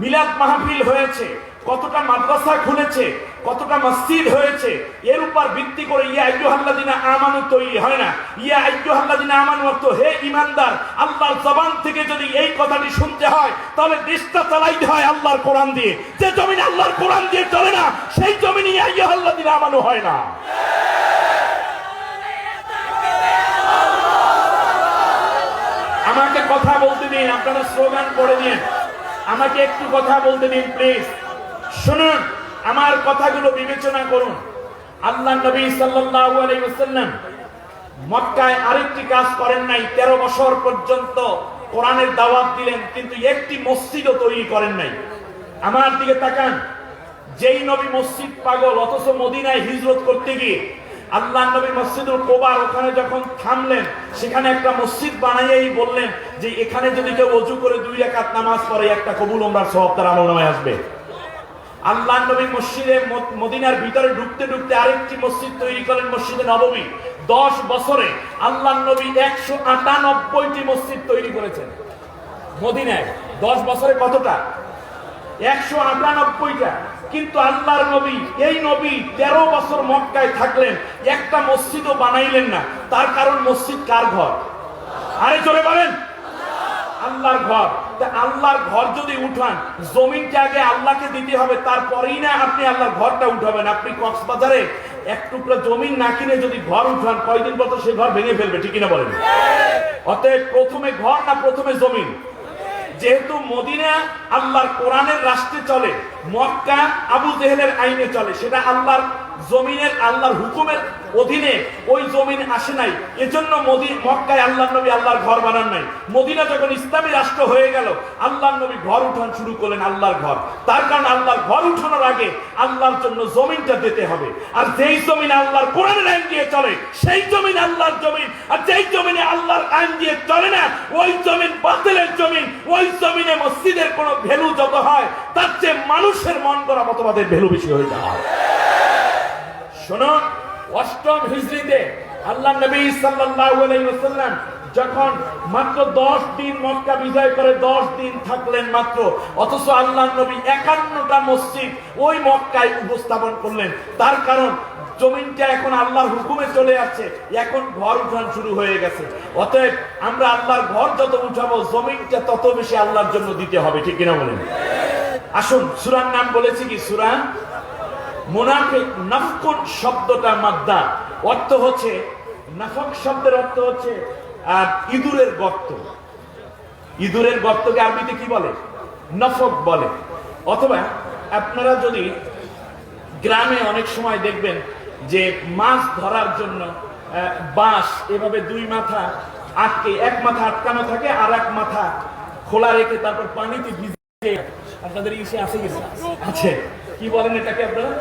মিলাদ মাহফিল হয়েছে, কতটা মাদ্রাসা খুলেছে, কতটা মসজিদ হয়েছে। এর উপর ভিত্তি করে ইয়া আইয়ুহাল্লাযিনা আমানু তৈরি হয় না। ইয়া আইয়ুহাল্লাযিনা আমানু অর্থ হে ঈমানদার। আল্লাহর জবান থেকে যদি এই কথাটি শুনতে হয়, তাহলে দেশটা চালাইতে হয় আল্লাহর কোরআন দিয়ে। যে জমিন আল্লাহর কোরআন দিয়ে চলে না, সেই জমিনে ইয়া আইয়ুহাল্লাযিনা আমানু হয় না। আমাকে কথা বলতে দিন, আপনারা স্লোগান করে দিন, আমাকে একটু কথা বলতে দিন প্লিজ। শুনুন, আমার কথাগুলো বিবেচনা করুন। আল্লাহ নবী সাল্লাল্লাহু আলাইহি ওয়াসাল্লাম মক্কায় আরেকটি কাজ করেন নাই। 13 বছর পর্যন্ত কোরআনের দাওয়াত দিলেন, কিন্তু একটি মসজিদও তৈরি করেন নাই। আমার দিকে তাকান, যেই নবী মসজিদ পাগল, অথচ মদিনায় হিজরত করতে গিয়ে আল্লাহ নবী মসজিদুল কুবার ওখানে যখন থামলেন, সেখানে একটা মসজিদ বানাইয়াই বললেন যে এখানে যদি কেউ ওযু করে 2 রাকাত নামাজ পড়ে, একটা কবুল ওমরার সওয়াব তার আমলনামায় আসবে। আল্লাহ নবী মসজিদে মদিনার ভিতরে ঢুকতে ঢুকতে আরেকটি মসজিদ তৈরি করেন, মসজিদে নববী। 10 বছরে আল্লাহ নবী 198টি মসজিদ তৈরি করেছেন মদিনায়। 10 বছরে কতটা? 198টা। কিন্তু আল্লাহর নবী, এই নবী 13 বছর মক্কায় থাকলেন, একটা মসজিদও বানাইলেন না। তার কারণ মসজিদ কার ঘর? আরে জোরে বলেন, আল্লাহর ঘর। আল্লাহর ঘর যদি উঠান, জমিনটা আগে আল্লাহকে দিতে হবে, তারপরেই না আপনি আল্লাহর ঘরটা উঠাবেন। আপনি কক্সবাজারে এক টুকরা জমিন না কিনে যদি ঘর উঠান, কয়দিন পর সে ঘর ভেঙে ফেলবে, ঠিক কিনা বলেন? অতএব প্রথমে ঘর না প্রথমে জমিন? যেহেতু মদিনা আল্লাহর কোরআনের রাষ্ট্রে চলে, মক্কা আবু জেহেলের আইনে চলে, সেটা আল্লাহর জমিনের, আল্লাহর হুকুমের অধীনে ওই জমিন আসে নাই। এজন্য মক্কায় আল্লাহর নবী আল্লাহর ঘর বানান নাই। মদিনা যখন ইসলামী রাষ্ট্র হয়ে গেল, আল্লাহর নবী ঘর উঠান শুরু করলেন, আল্লাহর ঘর। তার কারণ আল্লাহর ঘর উঠানোর আগে আল্লাহর জন্য জমিনটা দিতে হবে। আর যেই জমিন আল্লাহর কোরআনের আইন দিয়ে চলে, সেই জমিন আল্লাহর জমিন। আর যেই জমিনে আল্লাহর আইন দিয়ে চলে না, ওই জমিন বাতিলের জমিন। ওই জমিনে মসজিদের কোনো ভ্যালু যত হয়, তার চেয়ে মানুষের মন করা মতবাদের ভ্যালু বেশি হয়ে যায়। শুনুন, 8ম হিজরিতে আল্লাহ নবী সাল্লাল্লাহু আলাইহি ওয়াসাল্লাম যখন মাত্র 10 দিন মক্কা বিজয় করে 10 দিন থাকলেন মাত্র, অথচ আল্লাহ নবী 51টা মসজিদ ওই মক্কায় উপস্থাপন করলেন। তার কারণ জমিনটা এখন আল্লাহর হুকুমে চলে আসছে, এখন ঘর উঠান শুরু হয়ে গেছে। অতএব আমরা আল্লাহর ঘর যত উঠাবো, জমিনটা তত বেশি আল্লাহর জন্য দিতে হবে, ঠিক কিনা বলেন? আসুন, সূরার নাম বলেছি কি? সূরা মুনাফিক। নাফকুন শব্দটা মাদ্দা, অর্থ হচ্ছে, নাফক শব্দের অর্থ হচ্ছে ইঁদুরের গর্ত। ইঁদুরের গর্তকে আরবিতে কি বলে? নাফক বলে। অথবা আপনারা যদি গ্রামে অনেক সময় দেখবেন যে মাছ ধরার জন্য বাঁশ এভাবে দুই মাথা আটকে, এক মাথা আটকানো থাকে আর এক মাথা খোলা রেখে তারপর পানিতে ভিজে, আপনাদের ইসে আছে কি আছে, কি বলেন এটাকে আপনারা?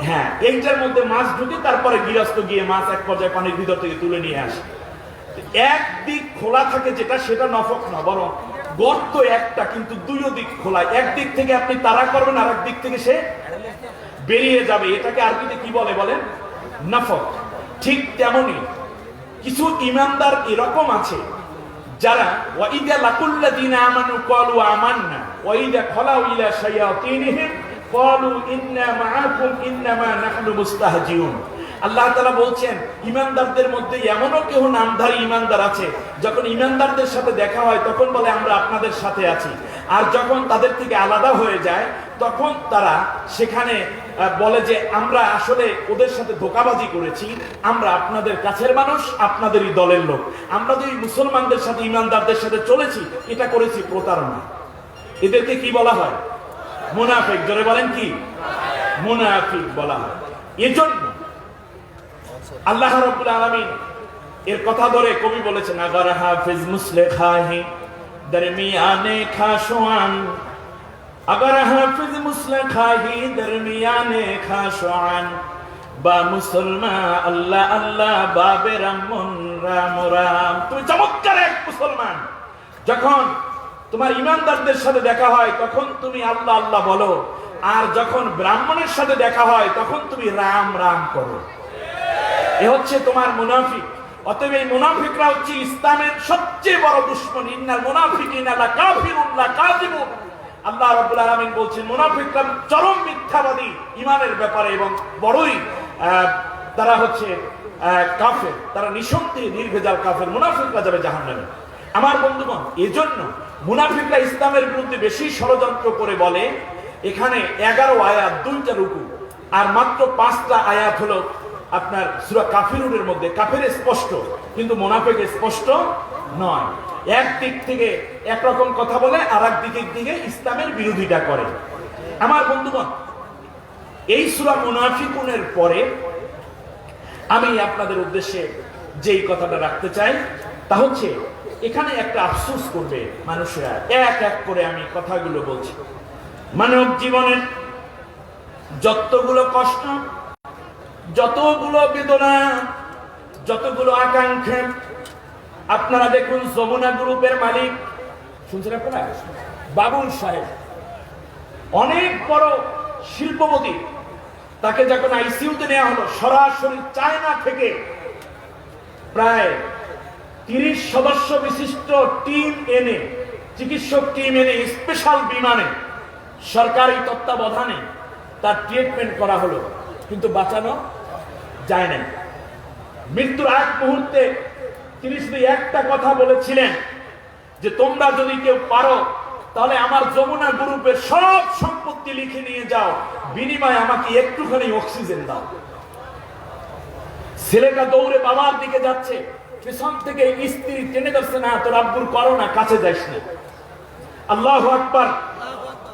হ্যাঁ, এইটার মধ্যে মাছ ঢুকে তারপরে গৃহস্থ গিয়ে মাছ এক পর্যায়ে পানির ভিতর থেকে তুলে নিয়ে আসে। একদিক খোলা থাকে যেটা, সেটা নফক না, বরং গর্ত একটা, কিন্তু দুই দিক খোলা। একদিক থেকে আপনি তাড়া করবেন আর একদিক থেকে সে বেরিয়ে যাবে। এটাকে আরবিতে কি বলে বলেন? নফক। ঠিক তেমনি কিছু ইমানদার এরকম আছে যারা ওয়াইদা লাকুল্লাযিনা আমানু ক্বালু আমান্না ওয়াইদা খালাউ ইলা শায়াতিনহিম ক্বালু ইন্না মাআকুম ইন্নামা নাহনু মুস্তাহজিউন। আল্লাহ তাআলা বলছেন, ইমানদারদের মধ্যে এমনও কেউ নামধারী ইমানদার আছে, যখন ইমানদারদের সাথে দেখা হয় তখন বলে আমরা আপনাদের সাথে আছি, আর যখন তাদের থেকে আলাদা হয়ে যায় তখন তারা সেখানে বলে যে আমরা আসলে ওদের সাথে ধোঁকাবাজি করেছি, আমরা আপনাদের কাছের মানুষ, আপনাদেরই দলের লোক, আমরা যে মুসলমানদের সাথে ইমানদারদের সাথে চলেছি এটা করেছি প্রতারণা। এদেরকে কি বলা হয়? মুনাফিক। জোরে বলেন কি? মুনাফিক বলা হয়। এজন্য আল্লাহ রাব্বুল আলামিন এর কথা ধরে কবি বলেছেন, আগার হাফিজ মুসলেখাহি দরমিয়ানে খাশওয়ান, আগার হাফিজ মুসলেখাহি দরমিয়ানে খাশওয়ান, বা মুসলমান আল্লাহ আল্লাহ বাবে রামুন রাম রাম। তুমি চমৎকার এক মুসলমান, যখন তোমার ইমানদারদের সাথে দেখা হয় তখন তুমি আল্লাহ আল্লাহ বলো, আর যখন ব্রাহ্মণের সাথে দেখা হয় তখন তুমি রাম রাম করো। এ হচ্ছে তোমার মুনাফিক। অতএব এই মুনাফিকরা হচ্ছে ইসলামের সবচেয়ে বড় দুশমন। ইন্নাল মুনাফিকিনা লাকাফিরুন লাকাযিবুন। আল্লাহ রাব্বুল আলামিন বলছেন, মুনাফিকরা চরম মিথ্যাবাদী ইমানের ব্যাপারে এবং বড়ই তারা হচ্ছে কাফের, তারা নিঃসন্দেহে নির্ভেজাল কাফের। মুনাফিকরা যাবে জাহান্নামে। আমার বন্ধুগণ, এজন্য মুনাফিকরা ইসলামের বিরুদ্ধে বেশি ষড়যন্ত্র করে বলে। এখানে 11 আয়াত, 2টা রুকু আর মাত্র 5টা আয়াত হলো আপনার সূরা কাফিরুনের মধ্যে। কাফের স্পষ্ট, কিন্তু মুনাফিক স্পষ্ট নয়। এক দিক থেকে একরকম কথা বলে আর এক দিকের দিকে ইসলামের বিরোধিতা করে। আমার বন্ধুগণ, এই সূরা মুনাফিকুনের পরে আমি আপনাদের উদ্দেশ্যে যেই কথাটা রাখতে চাই তা হচ্ছে, এখানে একটা আফসোস করবে মানুষেরা। এক এক করে আমি কথাগুলো বলছি। মানব জীবনের যতগুলো কষ্ট, যতগুলো বেদনা, যতগুলো আকাঙ্ক্ষা, আপনারা দেখুন যমুনা গ্রুপের মালিক, শুনছেন আপনারা, বাবুল সাহেব, অনেক বড় শিল্পপতি, তাকে যখন আইসিইউতে নেওয়া হলো, সরাসরি চায়না থেকে প্রায় 30 সদস্য বিশিষ্ট টিম এনে, চিকিৎসক টিম এনে, স্পেশাল বিমানে সরকারি তত্ত্বাবধানে তার ট্রিটমেন্ট করা হলো, কিন্তু বাঁচানো যায় না। মৃত্যুর আগ মুহূর্তে তিনি শুধু একটা কথা বলেছিলেন যে তোমরা যদি কেউ পারো তাহলে আমার যমুনা গ্রুপের সব সম্পত্তি লিখে নিয়ে যাও, বিনিময়ে আমাকে একটুখানি অক্সিজেন দাও। ছেলেটা দৌড়ে বাবার দিকে যাচ্ছে, পেছন থেকে স্ত্রী টেনে ধরছে, না তোর আব্বুর করোনা, কাছে যাইস না। আল্লাহু আকবার।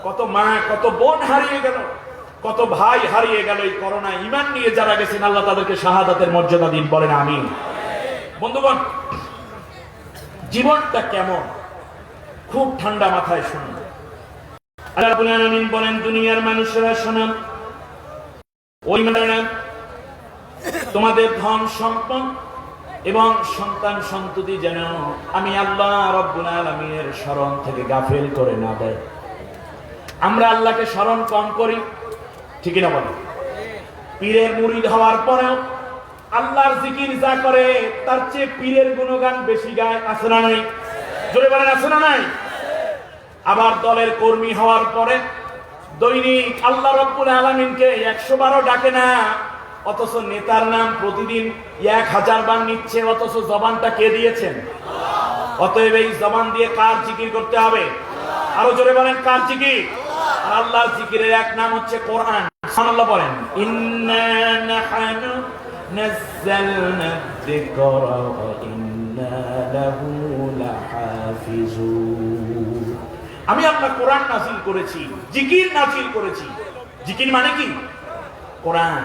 কত মা, কত বোন হারিয়ে গেল, কত ভাই হারিয়ে গেল এই করোনা। ঈমান নিয়ে যারা গেছেন আল্লাহ তাদেরকে শাহাদাতের মর্যাদা দিন, বলেন আমিন। বন্ধুগণ, জীবনটা কেমন খুব ঠান্ডা মাথায় শুনুন। আল্লাহ রাব্বুল আলামিন বলেন, দুনিয়ার মানুষেরা শোনো, ওই মানুষেরা তোমাদের ধন সম্পদ এবং সন্তান সন্ততি যেন আমি আল্লাহ রাব্বুল আলামিনের স্মরণ থেকে গাফেল করে না দেয়। আমরা আল্লাহকে স্মরণ কম করি, ঠিক না বলেন? পীরের মুরিদ হওয়ার পরেও আল্লাহর জিকির যা করে তার চেয়ে পীরের গুণগান বেশি গায়, আছে না নাই? জোরে বলেন, আছে না নাই? আবার দলের কর্মী হওয়ার পরে দৈনিক আল্লাহ রাব্বুল আলামিনকে 112 ডাকে না, অথচ নেতার নাম প্রতিদিন 1000 বার নিচ্ছে, অথচ জবানটা কে দিয়েছেন? অতএব এই জবান দিয়ে কার জিকির করতে হবে? আরো জোরে বলেন, কার জিকির? আর আল্লাহর জিকিরের এক নাম হচ্ছে কোরআন। সুবহানাল্লাহ বলেন, ইন্না নাহনু নাযালনা যিকরা ওয়া ইন্না লাহু লাহাফিজুন। আমি আল্লাহ কোরআন নাযিল করেছি, জিকির নাযিল করেছি। জিকির মানে কি? কোরআন।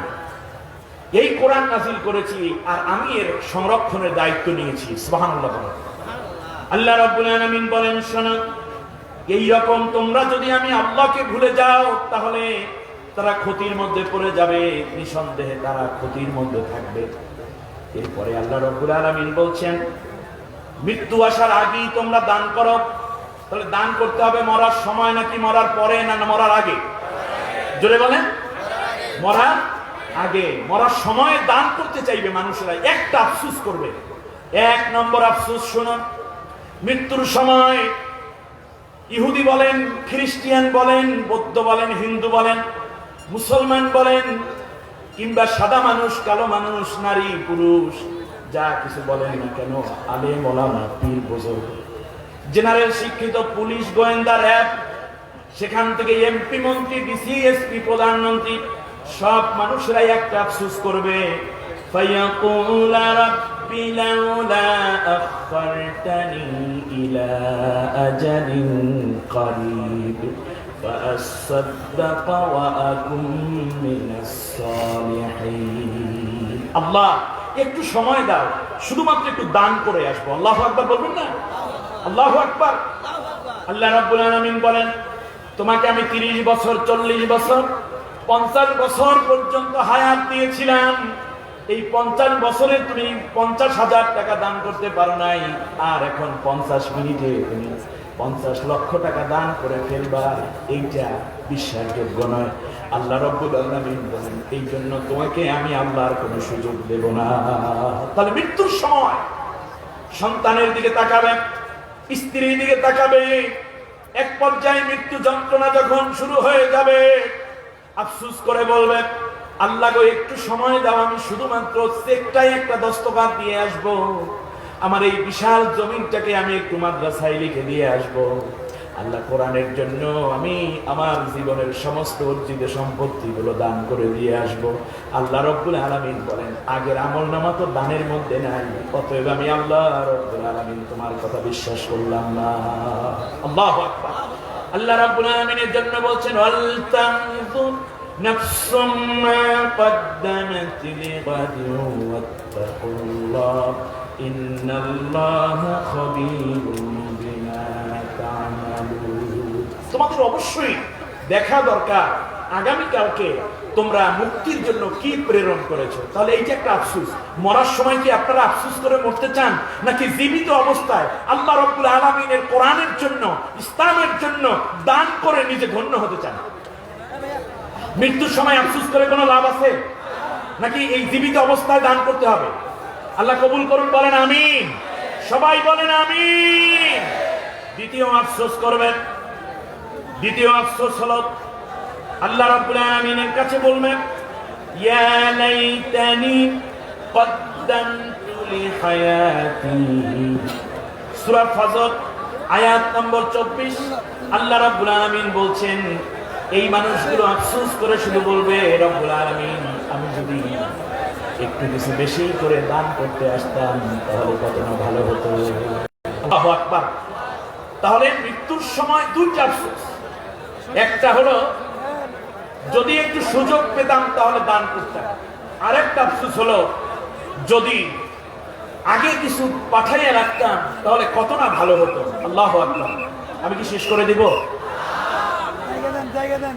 এই কোরআন নাযিল করেছি আর আমি এর সংরক্ষণের দায়িত্ব নিয়েছি। সুবহানাল্লাহ। আল্লাহ রাব্বুল আলামিন বলেন, শোনো, এই রকম তোমরা যদি আমি আল্লাহকে ভুলে যাও তাহলে তারা ক্ষতির মধ্যে পড়ে যাবে, নিঃসন্দেহে তারা ক্ষতির মধ্যে থাকবে। এরপরে আল্লাহ রাব্বুল আলামিন বলছেন, মৃত্যু আসার আগেই তোমরা দান করো। তাহলে দান করতে হবে মরার সময় নাকি মরার পরে, না মরার আগে? জোরে বলেন। মরার আগে। মরার সময় দান করতে চাইবে মানুষেরা, একটা আফসোস করবে। এক নম্বর আফসোস শুনুন, মৃত্যুর সময় ইহুদি বলেন, খ্রিস্টান বলেন, বৌদ্ধ বলেন, হিন্দু বলেন, মুসলমান বলেন, কিংবা সাদা মানুষ, কালো মানুষ, নারী পুরুষ, যা কিছু বলেন না কেন, আলেম ওলামা, পীর বুজুর্গ, জেনারেল শিক্ষিত, পুলিশ, গোয়েন্দা, র্যাব, সেখান থেকে এমপি, মন্ত্রী, ডিসি, এসপি, প্রধানমন্ত্রী, সব মানুষরাই একটা আফসোস করবে, ফায়াকুল রাব্বি লাউলা আখখারতানি ইলা আজালিন করিব ফাআসাদদাক ওয়া আকুন মিনাস সালিহিন। আল্লাহ, একটু সময় দাও, শুধুমাত্র একটু দান করে আসবো। আল্লাহু আকবার বলবেন না? আল্লাহু আকবার। আল্লাহ রাব্বুল আলামিন বলেন, তোমাকে আমি 30 বছর, 40 বছর, 50 বছর পর্যন্ত হায়াত দিয়েছিলাম। এই 50 বছরে তুমি 50,000 টাকা দান করতে পারো নাই, আর এখন 50 মিনিটে তুমি 50 লক্ষ টাকা দান করে ফেলবা, এইটা বিশ্বাসযোগ্য নয়। আল্লাহ রাব্বুল আলামিন বলেন, এই জন্য তোমাকে আমি আল্লাহর কোনো সুযোগ দেব না। তাহলে মৃত্যুর সময় সন্তানের দিকে তাকাবে, স্ত্রীর দিকে তাকাবে, এক পর্যায়ে মৃত্যু যন্ত্রণা যখন শুরু হয়ে যাবে, আফসোস করে বলবে, আল্লাহ গো, একটু সময় দাও, আমি শুধুমাত্র চেকটাই একটা দস্তখত দিয়ে আসবো, আমার এই বিশাল জমিনটাকে আমি একটু মাদ্রাসায় লিখে দিয়ে আসবো, আল্লাহ কোরআনের জন্য আমি আমার জীবনের সমস্ত অর্জিত সম্পত্তিগুলো দান করে দিয়ে আসবো। আল্লাহ রাব্বুল আলামিন বলেন, আগের আমলনামা তো দানের মধ্যে নাই, অতএব আমি আল্লাহ রাব্বুল আলামিন তোমার কথা বিশ্বাস করলাম না। আল্লাহু আকবার। আল্লাহ রাব্বুল আলামিনের জন্য বলছেন, ওয়াল তানজুর নাফসুম মা কদ্দামাত লিগাদিন ওয়াত্তাকুল্লাহ ইন্নাল্লাহা খাবীরুম বিমা তা'মালুন। তোমাদের অবশ্যই দেখা দরকার আগামীকালকে তোমরা মুক্তির জন্য কি প্রেরণ করেছো। তাহলে এই যে একটা আফসোস, মরার সময় কি আপনারা আফসোস করে মরতে চান, নাকি জীবিত অবস্থায় আল্লাহ রাব্বুল আলামিনের কোরআনের জন্য, ইসলামের জন্য দান করে নিজে ধন্য হতে চান? মৃত্যুর সময় আফসোস করে কোনো লাভ আছে, নাকি এই জীবিত অবস্থায় দান করতে হবে? আল্লাহ কবুল করুন, বলেন আমিন। সবাই বলেন আমিন। দ্বিতীয় আফসোস করবেন। দ্বিতীয় আফসোস হলো, আল্লাহ রাব্বুল আলামিনের কাছে বলবেন, ইয়া লাইতানি কদ্দামতু লিহায়াতি। সূরা ফজর আয়াত নম্বর 24। আল্লাহ রাব্বুল আলামিন বলছেন, এই মানুষগুলো আফসোস করে শুধু বলবে, রব্বুল আলামিন, আমি যদি একটু কিছু বেশি করে দান করতে আসতাম তাহলে কত না ভালো হতো। আল্লাহু আকবার। তাহলে মৃত্যুর সময় দুইটা আফসোস। একটা হলো যদি একটু সুযোগ পেতাম তাহলে দান করতাম, আরেকটা আফসোস হলো যদি আগে কিছু পাঠাইয়া রাখতাম তাহলে কত না ভালো হতো। আল্লাহু আকবার। আমি কি শেষ করে দিব?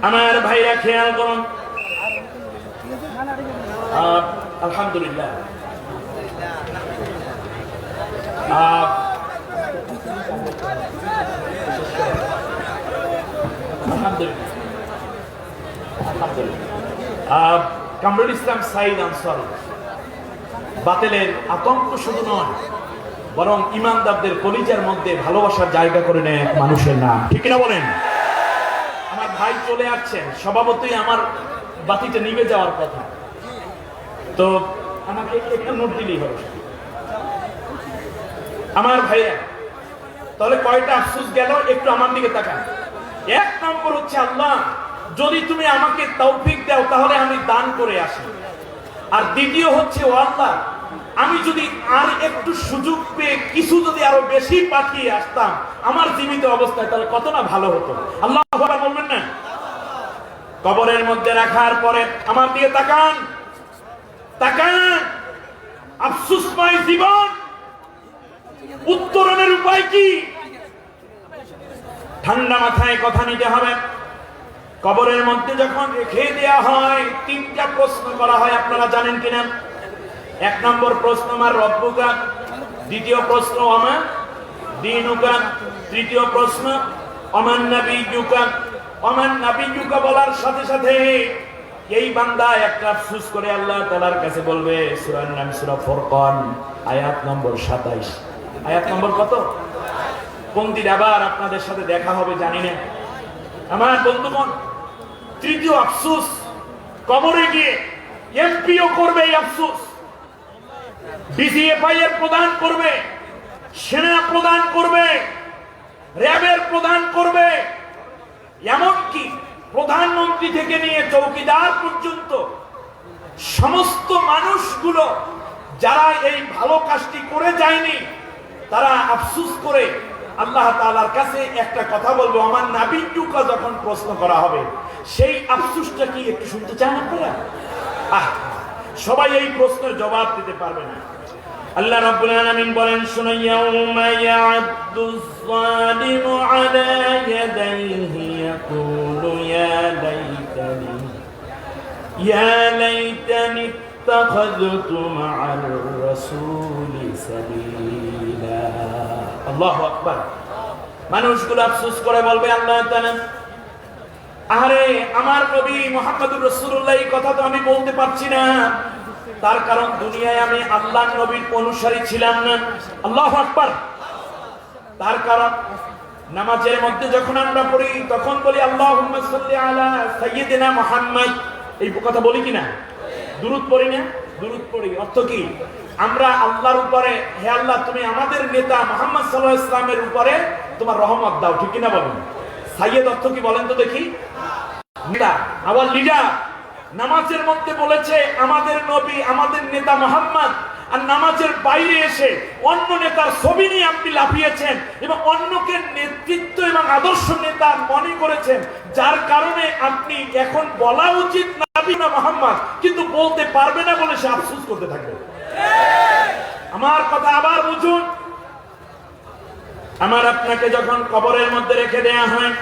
আমার ভাইরা খেয়াল করুন। আলহামদুলিল্লাহ, কামরুল ইসলাম সাইদ আনসারী বাতিলের আতঙ্ক শুধু নয়, বরং ইমানদারদের কলিজার মধ্যে ভালোবাসার জায়গা করে নেয় এক মানুষের নাম। ঠিক না বলেন? আমার ভাই চলে আসছেন, স্বভাবতই আমার বাতিটা নিভে যাওয়ার কথা, তো আমাকে একটা নোট দিলেই হবে। আমার ভাইরা, তাহলে কয়টা আফসোস গেল, একটু আমার দিকে তাকান। এক নম্বর হচ্ছে, আল্লাহ যদি তুমি আমাকে তৌফিক দাও তাহলে আমি দান করে আসি। আর দ্বিতীয় হচ্ছে, ও আল্লাহ, আমি যদি আর একটু সুযোগ পেয়ে কিছু যদি আরো বেশি পাঠিয়ে আসতাম আমার জীবিত অবস্থায় তাহলে কত না ভালো হতো। আল্লাহ বলবেন না? কবরের মধ্যে রাখার পরে আমার দিকে তাকান, তাকান, আফসোসময় জীবন, উত্তরণের উপায় কি? ঠান্ডা মাথায় কথা নিতে হবে। কবরের মধ্যে যখন রেখে দেওয়া হয়, তিনটা প্রশ্ন করা হয়, আপনারা জানেন কিনা? এক নম্বর প্রশ্ন আমার রব্বুকা, দ্বিতীয় প্রশ্ন আমার দীনুকা, তৃতীয় প্রশ্ন অমান নাবিয়ুকা। অমান নাবিয়ুকা বলার সাথে সাথে এই বান্দা একটা আফসোস করে আল্লাহ তাআলার কাছে বলবে, সূরার নাম সূরা ফুরকান, আয়াত নম্বর 27। আয়াত নম্বর কত? কোন দিন আবার আপনাদের সাথে দেখা হবে জানি না। আমার বন্ধুগণ, তৃতীয় আফসোস, কবরে গিয়ে এমপিও করবে এই আফসোস, ডিজিএফআই এর প্রদান করবে, সেনা প্রদান করবে, র্যাবের প্রদান করবে, এমনকি প্রধানমন্ত্রী থেকে নিয়ে চৌকিদার পর্যন্ত সমস্ত মানুষগুলো যারা এই ভালো কাজটি করে যায়নি, তারা আফসোস করে আল্লাহ তাআলার কাছে একটা কথা বলবো। আমার নাবিয়ুকা যখন প্রশ্ন করা হবে, সেই আফসোসটা কি একটু শুনতে চান আপনারা? সবাই এই প্রশ্নের জবাব দিতে পারবে না। আল্লাহ রাব্বুল আলামিন বলেন, শুনো, ইয়াউমা ইয়া'আদ্দুজ যালিমু আলা ইয়াদাইহি ইয়াকুলু ইয়া লাইতানি ইত্তাখাযতু মা'আর রাসূলি সাবিলা। আল্লাহু আকবার। মানুষগুলো আফসোস করে বলবে, আল্লাহ তাআলা, আরে আমার নবী মুহাম্মদুর রাসূলুল্লাহ এই কথা তো আমি বলতে পারছি না, তার কারণ দুনিয়ায় আমি আল্লাহর নবীর অনুসারী ছিলাম না। আল্লাহু আকবার। তার কারণ নামাজের মধ্যে যখন আমরা পড়ি তখন বলি আল্লাহুম্মা সাল্লি আলা সাইয়্যিদিনা মুহাম্মদ, এই কথা বলি কিনা? দুরূদ পড়ি না? দুরূদ পড়ি। অর্থ কি? আমরা আল্লাহর উপরে, হে আল্লাহ তুমি আমাদের নেতা মুহাম্মদ সাল্লাল্লাহু আলাইহি ওয়াসাল্লামের উপরে তোমার রহমত দাও, ঠিক কিনা বলেন? সাইয়্যিদ অর্থ কি বলেন তো দেখি? Leader, hour leader. নামাজের মধ্যে বলেছে আমাদের নবী, আমাদের নেতা মুহাম্মদ, আর নামাজের বাইরে এসে অন্য নেতার ছবি নিয়ে আপনি লাফিয়েছেন এবং অন্যকে নেতৃত্ব এবং আদর্শ নেতা মনে করেছেন, যার কারণে আপনি এখন বলা উচিত নবী না মুহাম্মদ, কিন্তু বলতে পারবে না বলে সে আফসোস করতে থাকবে। আমার কথা আবার বুঝুন। আমার আপনাকে যখন কবরের মধ্যে রেখে দেয়া হয়,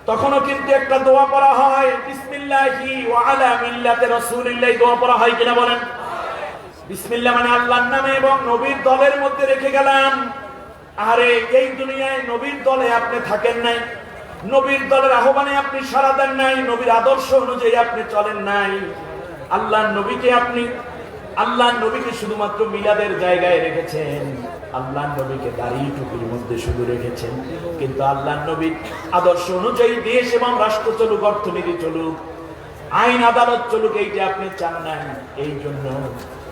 তখনও কিন্তু একটা দোয়া পড়া হয়, বিসমিল্লাহি ওয়া আলা মিল্লাতি রাসূলিল্লাহ, দোয়া পড়া হয় কিনা বলেন? বিসমিল্লাহ মানে আল্লাহর নামে এবং নবীর দলের মধ্যে রেখে গেলাম। আরে এই দুনিয়ায় নবীর দলে আপনি থাকেন নাই, নবীর দলের আহ্বানে আপনি সাড়া দেন নাই, নবীর আদর্শ অনুযায়ী আপনি চলেন নাই। আল্লাহর নবীকে শুধুমাত্র মিলাদের জায়গায় রেখেছেন, আল্লাহর নবীকে দাড়ি টুপির মধ্যে শুধু রেখেছেন, কিন্তু আল্লাহর নবীর আদর্শ অনুযায়ী দেশ এবং রাষ্ট্র চলুক, অর্থনীতি চলুক, আইন আদালত চলুক, এইটা আপনি চান নাই। এই জন্য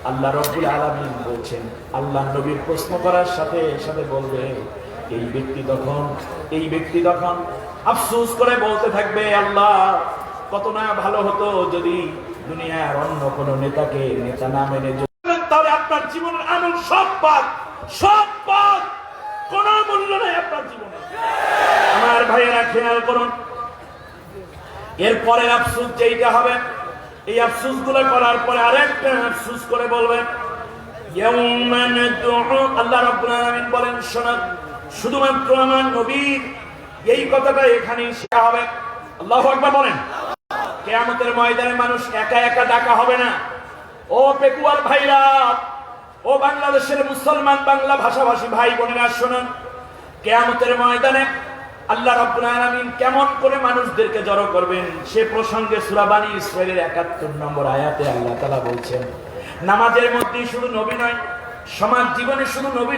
আল্লাহ রাব্বুল আলামিন বলছেন, আল্লাহর নবীর প্রশ্ন করার সাথে সাথে বলবে, এই ব্যক্তি তখন আফসোস করে বলতে থাকবে, আল্লাহ কত না ভালো হতো যদি দুনিয়ার অন্য কোন নেতাকে নেতা না মেনে, তাহলে আপনার জীবনের আমল সব বাদ, কোন মূল্য নেই আপনার জীবনে। আমার ভাইয়েরা খেয়াল করুন, এরপরে আফসোস যেটা হবে, এই আফসোস গুলো করার পরে আরেকটা আফসোস করে বলবেন, আল্লাহ রাব্বুল আলামিন বলেন, শোনো, শুধুমাত্র আমার নবীর এই কথাটা এখানেই শেখা হবে। আল্লাহু আকবার বলেন। কিয়ামতের ময়দানে মানুষ একা একা ডাকা হবে না। ও পেকুয়ার ভাইরা, ও বাংলাদেশের মুসলমান বাংলা ভাষাভাষী ভাই বোনেরা, শুনুন, কিয়ামতের ময়দানে আল্লাহ রাব্বুল আলামিন কেমন করে মানুষদেরকে জড়ো করবেন সে প্রসঙ্গে সূরা বানী ইসরাঈলের ৭১ নম্বর আয়াতে আল্লাহ তাআলা বলছেন, নামাজের মধ্যে শুধু নবী নয়, সমাজ জীবনে শুধু নবী